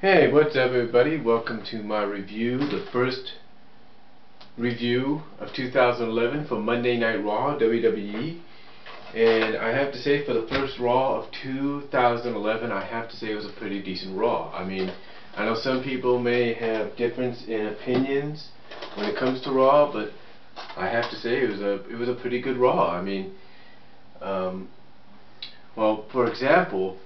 Hey, what's up everybody? Welcome to my review, the first review of 2011 for Monday Night Raw, WWE. And I have to say, for the first Raw of 2011, I have to say it was a pretty decent Raw. I mean, I know some people may have difference in opinions when it comes to Raw, but I have to say it was a pretty good Raw. I mean, well, for example,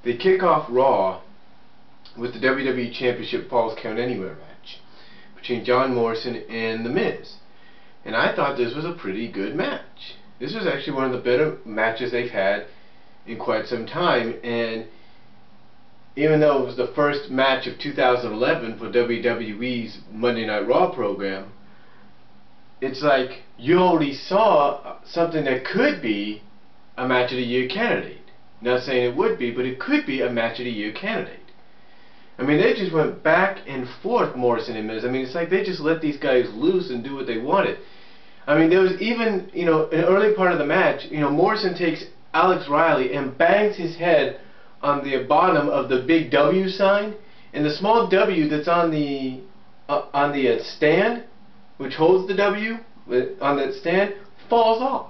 they kick off Raw with the WWE Championship Falls Count Anywhere match between John Morrison and The Miz. And I thought this was a pretty good match. This was actually one of the better matches they've had in quite some time. And even though it was the first match of 2011 for WWE's Monday Night Raw program, it's like you already saw something that could be a match of the year candidate. Not saying it would be, but it could be a match of the year candidate. I mean, they just went back and forth, Morrison and Miz. I mean, it's like they just let these guys loose and do what they wanted. I mean, there was even, in an early part of the match, Morrison takes Alex Riley and bangs his head on the bottom of the big W sign, and the small W that's on the stand, which holds the W on that stand, falls off.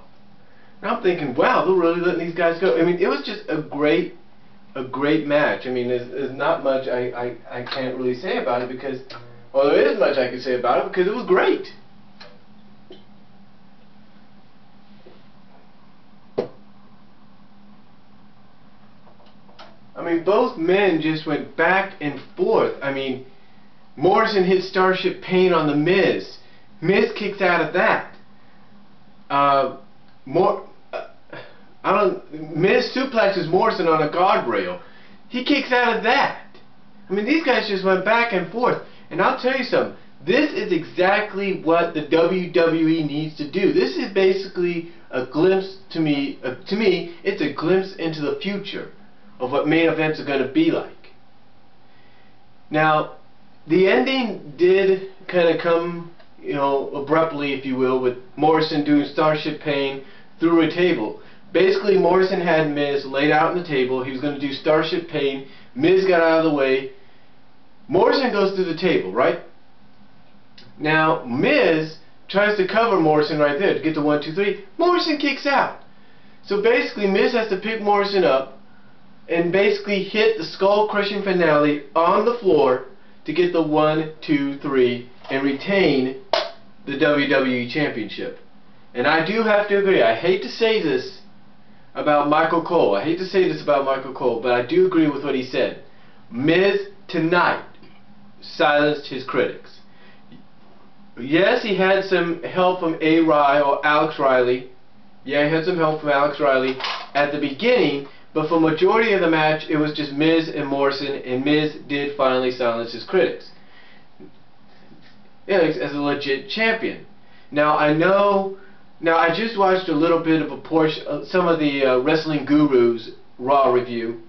And I'm thinking, wow, they're really letting these guys go. I mean, it was just a great match. I mean, there's not much I can't really say about it because, well, there is much I can say about it because it was great. I mean, both men just went back and forth. I mean, Morrison hit Starship Pain on the Miz. Miz kicks out of that. Miz suplexes Morrison on a guardrail. He kicks out of that. I mean, these guys just went back and forth. And I'll tell you something. This is exactly what the WWE needs to do. This is basically a glimpse, to me, it's a glimpse into the future of what main events are going to be like. Now, the ending did kind of come, abruptly, if you will, with Morrison doing Starship Pain through a table. Basically, Morrison had Miz laid out on the table. He was going to do Starship Pain. Miz got out of the way. Morrison goes through the table, right? Now, Miz tries to cover Morrison right there to get the 1, 2, 3. Morrison kicks out. So basically, Miz has to pick Morrison up and basically hit the skull-crushing finale on the floor to get the 1, 2, 3 and retain the WWE Championship. And I do have to agree. I hate to say this about Michael Cole. I hate to say this about Michael Cole, but I do agree with what he said. Miz tonight silenced his critics. Yes, he had some help from Alex Riley. Yeah, he had some help from Alex Riley at the beginning, but for majority of the match, it was just Miz and Morrison, and Miz did finally silence his critics. As a legit champion. Now, I just watched a little bit of a portion, some of the Wrestling Guru's Raw review.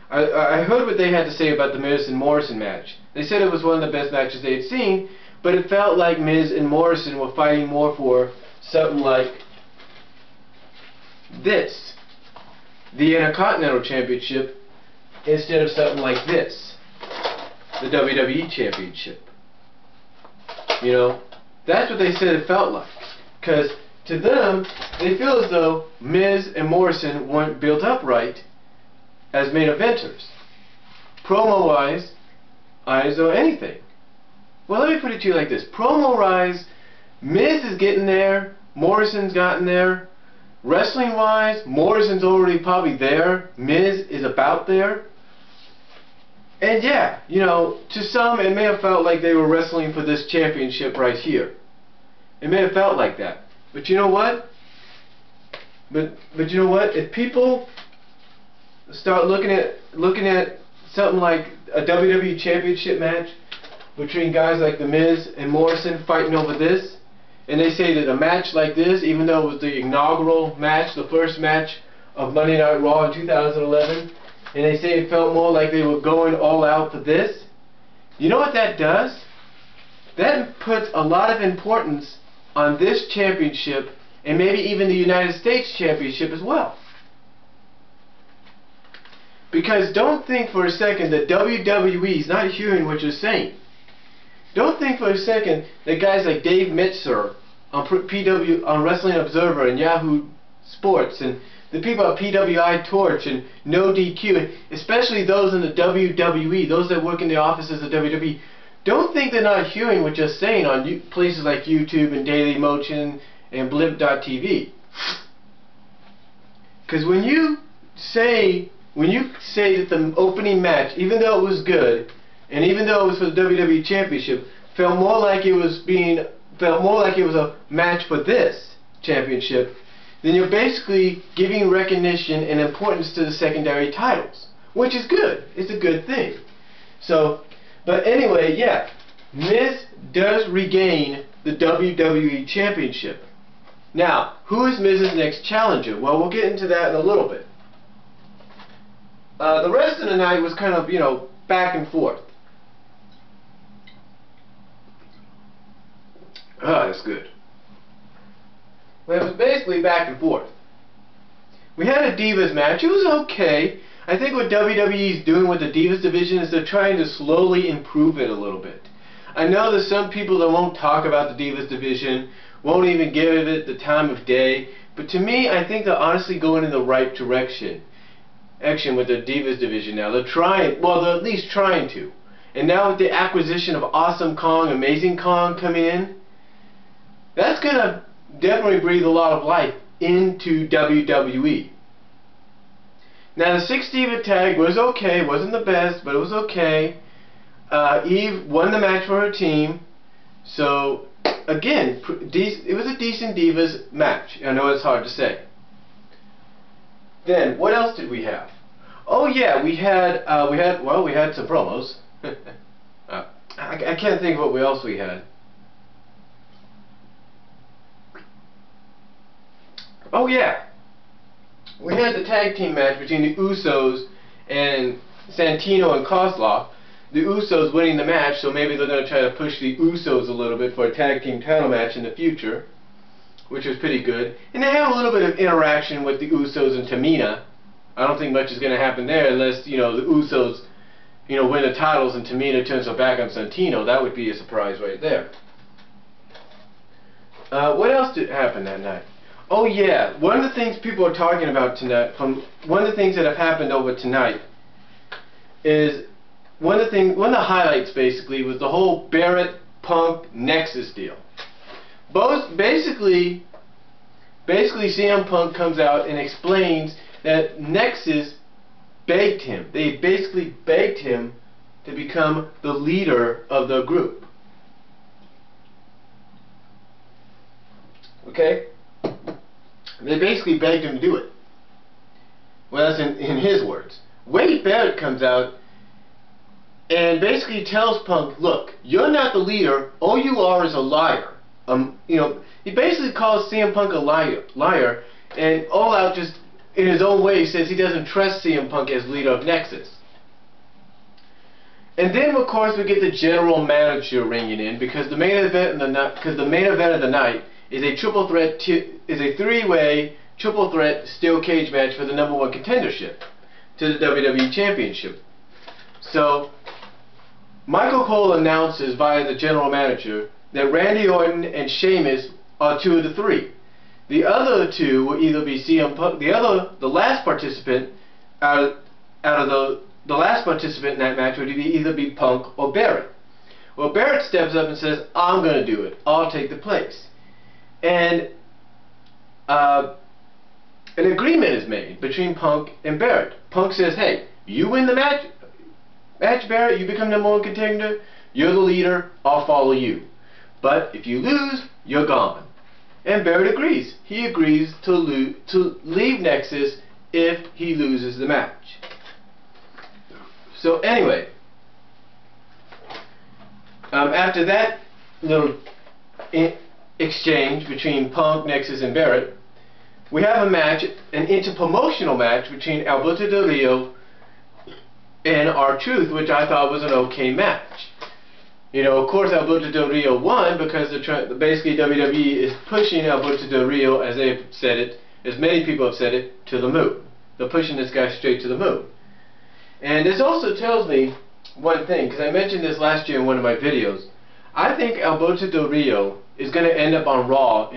I heard what they had to say about the Miz and Morrison match. They said it was one of the best matches they had seen, but it felt like Miz and Morrison were fighting more for something like this, the Intercontinental Championship, instead of something like this, the WWE Championship. That's what they said it felt like. Because to them, they feel as though Miz and Morrison weren't built up right as main eventers. Promo-wise, or anything. Well, let me put it to you like this. Promo-wise, Miz is getting there, Morrison's gotten there. Wrestling-wise, Morrison's already probably there. Miz is about there. And yeah, to some it may have felt like they were wrestling for this championship right here. It may have felt like that. But you know what? But you know what? If people start looking at something like a WWE Championship match between guys like The Miz and Morrison fighting over this, and they say that a match like this, even though it was the inaugural match, the first match of Monday Night Raw in 2011, and they say it felt more like they were going all out for this, you know what that does? That puts a lot of importance on this championship and maybe even the United States Championship as well. Because don't think for a second that WWE is not hearing what you're saying. Don't think for a second that guys like Dave Meltzer on Wrestling Observer and Yahoo Sports and the people at PWI Torch and No DQ, especially those in the WWE, those that work in the offices of WWE, don't think they're not hearing what you're saying on places like YouTube and Daily Motion and Blimp.tv. Because when you say that the opening match, even though it was good, and even though it was for the WWE Championship, felt more like it was a match for this championship, then you're basically giving recognition and importance to the secondary titles, which is good. It's a good thing. So, but anyway, yeah, Miz does regain the WWE Championship. Now, who is Miz's next challenger? Well, we'll get into that in a little bit. The rest of the night was kind of, back and forth. That's good. Well, it was basically back and forth. We had a Divas match. It was okay. I think what WWE is doing with the Divas division is they're trying to slowly improve it a little bit. I know there's some people that won't talk about the Divas division, won't even give it the time of day, but to me, I think they're honestly going in the right direction. Action with the Divas division now. They're trying, well, they're at least trying to. And now with the acquisition of Awesome Kong, Amazing Kong coming in, that's going to definitely breathe a lot of life into WWE. Now the 6 Diva tag was okay, wasn't the best, but it was okay. Eve won the match for her team, so again, it was a decent Divas match. I know it's hard to say. Then what else did we have? Oh yeah, we had some promos. I can't think of what else we had. Oh yeah, we had the tag team match between the Usos and Santino and Kozlov. The Usos winning the match, so maybe they're going to try to push the Usos a little bit for a tag team title match in the future, which was pretty good. And they had a little bit of interaction with the Usos and Tamina. I don't think much is going to happen there unless, the Usos, win the titles and Tamina turns her back on Santino. That would be a surprise right there. What else did happen that night? Oh yeah, one of the things people are talking about tonight, one of the things that have happened over tonight, is one of the highlights basically was the whole Barrett Punk Nexus deal. Basically CM Punk comes out and explains that Nexus begged him. They basically begged him to become the leader of the group. Okay? They basically begged him to do it. Well, that's in his words. Wade Barrett comes out and basically tells Punk, look, you're not the leader, all you are is a liar. He basically calls CM Punk a liar, and all out just in his own way says he doesn't trust CM Punk as leader of Nexus. And then of course we get the general manager ringing in because the main event of the night is a three-way triple threat steel cage match for the #1 contendership to the WWE Championship. So Michael Cole announces via the general manager that Randy Orton and Sheamus are 2 of the 3. The other 2 will either be CM Punk. The last participant out of the last participant in that match would either be Punk or Barrett. Well, Barrett steps up and says, "I'm going to do it. I'll take the place." And an agreement is made between Punk and Barrett. Punk says, "Hey, you win the match, Barrett. You become #1 contender. You're the leader. I'll follow you. But if you lose, you're gone." And Barrett agrees. He agrees to leave Nexus if he loses the match. So anyway, after that little exchange between Punk, Nexus, and Barrett, we have a match, an interpromotional match between Alberto Del Rio and R-Truth, which I thought was an okay match. You know, of course, Alberto Del Rio won because basically WWE is pushing Alberto Del Rio, as they've said it, as many people have said it, to the moon. They're pushing this guy straight to the moon. And this also tells me one thing, because I mentioned this last year in one of my videos. I think Alberto Del Rio is going to end up on Raw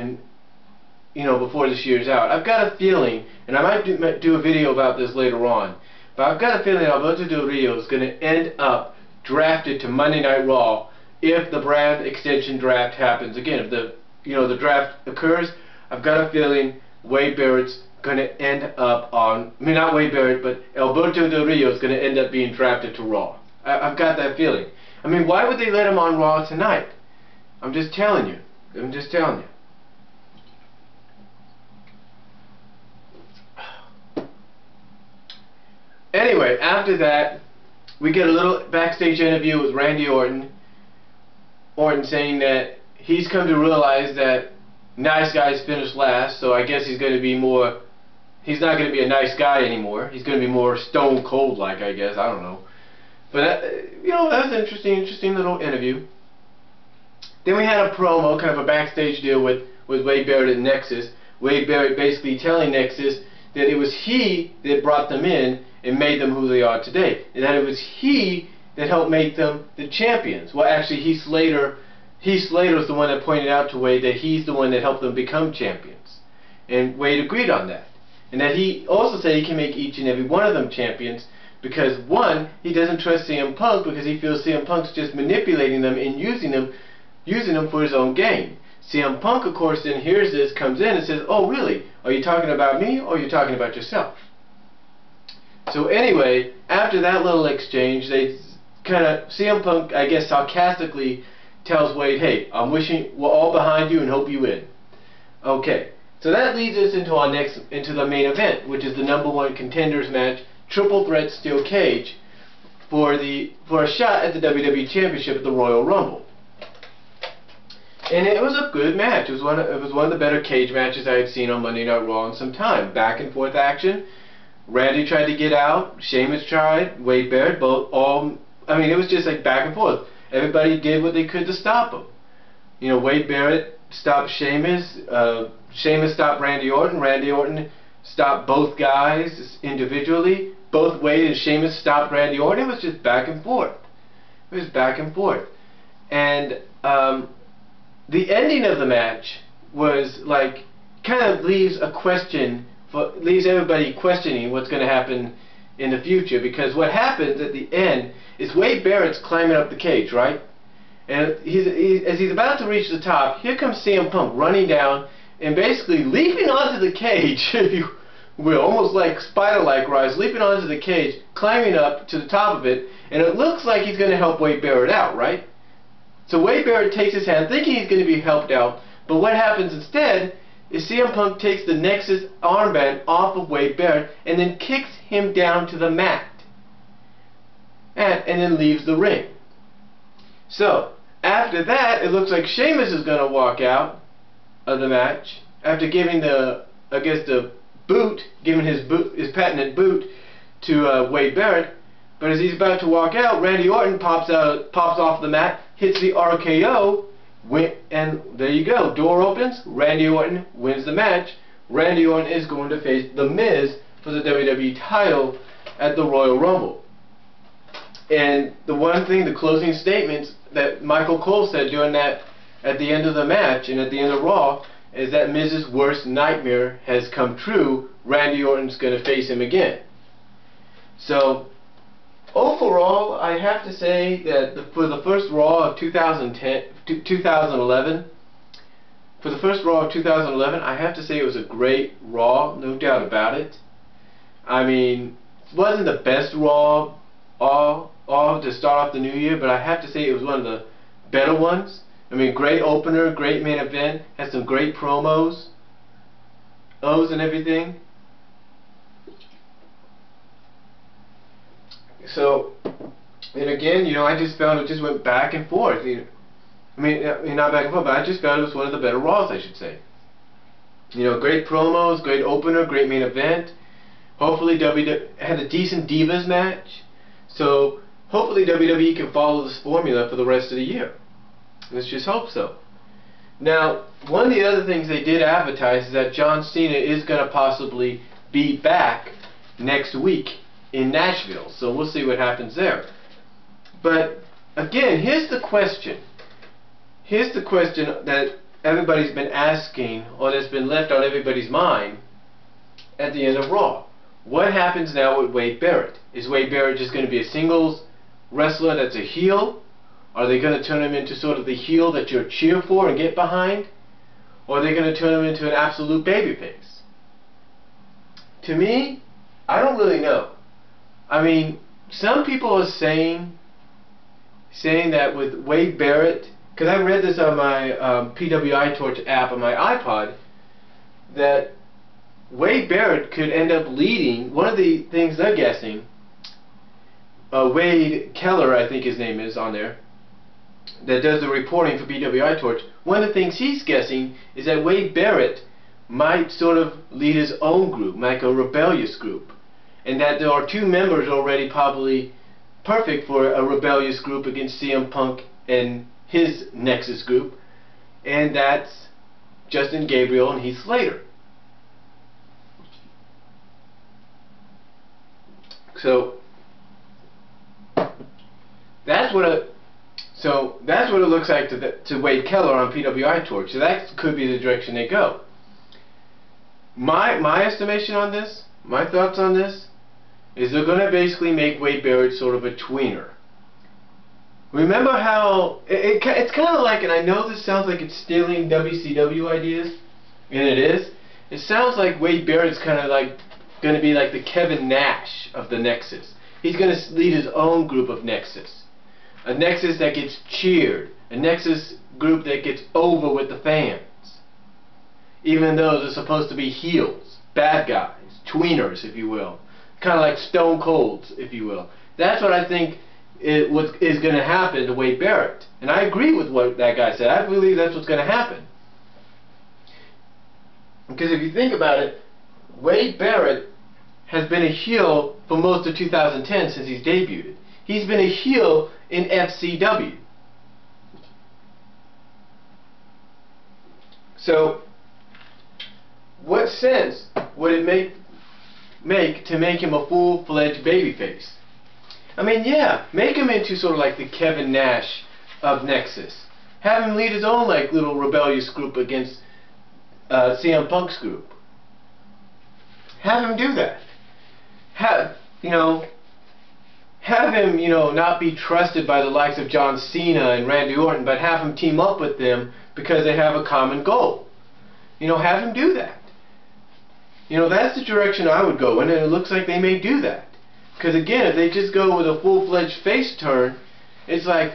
before this year's out. I've got a feeling, and I might do a video about this later on, but I've got a feeling Alberto Del Rio is going to end up drafted to Monday Night Raw if the brand extension draft happens again. If the draft occurs, I've got a feeling Wade Barrett's going to end up on, not Wade Barrett, but Alberto Del Rio is going to end up being drafted to Raw. I've got that feeling. I mean, why would they let him on Raw tonight? I'm just telling you. I'm just telling you. Anyway, after that, we get a little backstage interview with Randy Orton. Orton saying that he's come to realize that nice guys finish last, so I guess he's going to be more, he's not going to be a nice guy anymore. He's going to be more stone cold like, I guess. I don't know. But, that was an interesting little interview. Then we had a promo, kind of a backstage deal with Wade Barrett and Nexus. Wade Barrett basically telling Nexus that it was he that brought them in and made them who they are today. And that it was he that helped make them the champions. Well, actually, Heath Slater was the one that pointed out to Wade that he's the one that helped them become champions. And Wade agreed on that. And that he also said he can make each and every one of them champions because, one, he doesn't trust CM Punk because he feels CM Punk's just manipulating them and using them for his own gain. CM Punk, of course, then hears this, comes in and says, "Oh, really? Are you talking about me or are you talking about yourself?" So anyway, after that little exchange, they kind of, CM Punk, I guess, sarcastically tells Wade, "Hey, I'm wishing we're all behind you and hope you win." Okay, so that leads us into the main event, which is the #1 contenders match, triple threat steel cage, for a shot at the WWE Championship at the Royal Rumble. And it was a good match. It was one of the better cage matches I had seen on Monday Night Raw in some time. Back and forth action. Randy tried to get out. Sheamus tried. Wade Barrett. It was just like back and forth. Everybody did what they could to stop him. Wade Barrett stopped Sheamus. Sheamus stopped Randy Orton. Randy Orton stopped both guys individually. Both Wade and Sheamus stopped Randy Orton. It was just back and forth. It was back and forth. And the ending of the match was like, kind of leaves everybody questioning what's going to happen in the future, because what happens at the end is Wade Barrett's climbing up the cage, right? And as he's about to reach the top, here comes CM Punk running down and basically leaping onto the cage, if you will, almost like spider-like rise, leaping onto the cage, climbing up to the top of it, and it looks like he's going to help Wade Barrett out, right? So Wade Barrett takes his hand, thinking he's going to be helped out, but what happens instead is CM Punk takes the Nexus armband off of Wade Barrett and then kicks him down to the mat. And then leaves the ring. So, after that, it looks like Sheamus is going to walk out of the match after giving giving his patented boot to Wade Barrett. But as he's about to walk out, Randy Orton pops off the mat, hits the RKO, and there you go. Door opens. Randy Orton wins the match. Randy Orton is going to face The Miz for the WWE title at the Royal Rumble. And the one thing, the closing statements that Michael Cole said during that, at the end of the match and at the end of Raw, is that Miz's worst nightmare has come true. Randy Orton's going to face him again. So, overall, I have to say that for the first Raw of 2011, I have to say it was a great Raw, no doubt about it. I mean, it wasn't the best Raw to start off the new year, but I have to say it was one of the better ones. I mean, great opener, great main event, had some great promos, and everything. So, and again, I just found it just went back and forth. I mean, not back and forth, but I just found it was one of the better Raws, I should say. Great promos, great opener, great main event. Hopefully, WWE had a decent Divas match. So, hopefully WWE can follow this formula for the rest of the year. Let's just hope so. Now, one of the other things they did advertise is that John Cena is going to possibly be back next week in Nashville. So we'll see what happens there. But again, here's the question. Here's the question that everybody's been asking, or that's been left on everybody's mind at the end of Raw. What happens now with Wade Barrett? Is Wade Barrett just going to be a singles wrestler that's a heel? Are they going to turn him into sort of the heel that you'll cheer for and get behind? Or are they going to turn him into an absolute babyface? To me, I don't really know. I mean, some people are saying that with Wade Barrett, because I read this on my PWI Torch app on my iPod, that Wade Barrett could end up leading, one of the things they're guessing, Wade Keller, I think his name is on there, that does the reporting for PWI Torch, one of the things he's guessing is that Wade Barrett might sort of lead his own group, like a rebellious group, and that there are two members already probably perfect for a rebellious group against CM Punk and his Nexus group, and that's Justin Gabriel and Heath Slater. So that's what it looks like to Wade Keller on PWI Torch. So that could be the direction they go. My estimation on this, my thoughts on this, is they're going to basically make Wade Barrett sort of a tweener. Remember how it's kind of like, and I know this sounds like it's stealing WCW ideas, and it is. It sounds like Wade Barrett's kind of like going to be like the Kevin Nash of the Nexus. He's going to lead his own group of Nexus. A Nexus that gets cheered. A Nexus group that gets over with the fans. Even though they're supposed to be heels, bad guys, tweeners, if you will. Kind of like Stone Colds, if you will. That's what I think is going to happen to Wade Barrett. And I agree with what that guy said. I believe that's what's going to happen. Because if you think about it, Wade Barrett has been a heel for most of 2010 since he's debuted. He's been a heel in FCW. So, what sense would it make to make him a full-fledged babyface? I mean, yeah, make him into sort of like the Kevin Nash of Nexus. Have him lead his own like little rebellious group against CM Punk's group. Have him do that. Have him, not be trusted by the likes of John Cena and Randy Orton, but have him team up with them because they have a common goal. Have him do that. That's the direction I would go in, and it looks like they may do that. Because again, if they just go with a full-fledged face turn, it's like,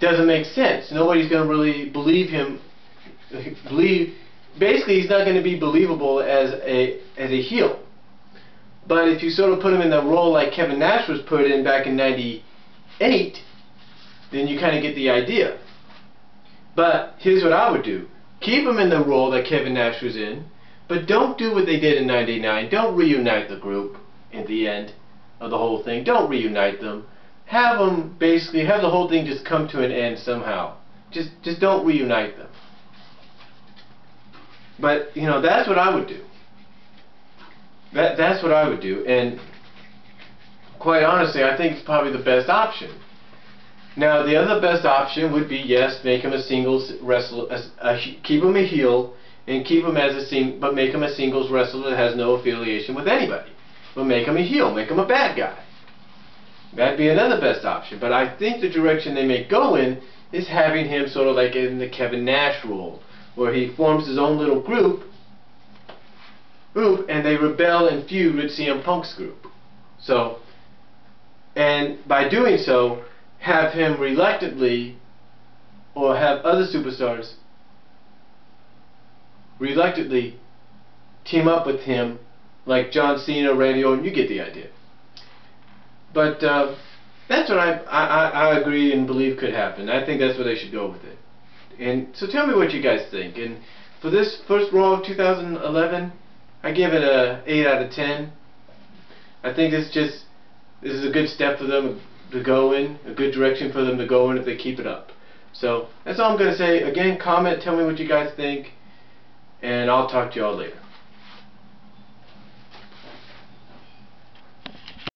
doesn't make sense. Nobody's going to really believe him. Basically, he's not going to be believable as a heel. But if you sort of put him in the role like Kevin Nash was put in back in '98, then you kind of get the idea. But here's what I would do. Keep him in the role that Kevin Nash was in, but don't do what they did in '99. Don't reunite the group at the end of the whole thing. Don't reunite them. Have them basically, have the whole thing just come to an end somehow. Just don't reunite them. But, that's what I would do. That's what I would do, and quite honestly, I think it's probably the best option. Now, the other best option would be, yes, make him a singles wrestler, keep him a heel, and keep him as but make him a singles wrestler that has no affiliation with anybody. But make him a heel, make him a bad guy. That'd be another best option. But I think the direction they may go in is having him sort of like in the Kevin Nash role, where he forms his own little group, and they rebel and feud with CM Punk's group. So, and by doing so, have him reluctantly, or have other superstars reluctantly team up with him, like John Cena, Randy Orton. You get the idea. But that's what I agree and believe could happen. I think that's where they should go with it. And so tell me what you guys think. And for this first Raw of 2011, I give it a 8 out of 10. I think this is a good step for them, to go in, a good direction for them to go in if they keep it up. So that's all I'm going to say. Again, comment, tell me what you guys think, and I'll talk to you all later.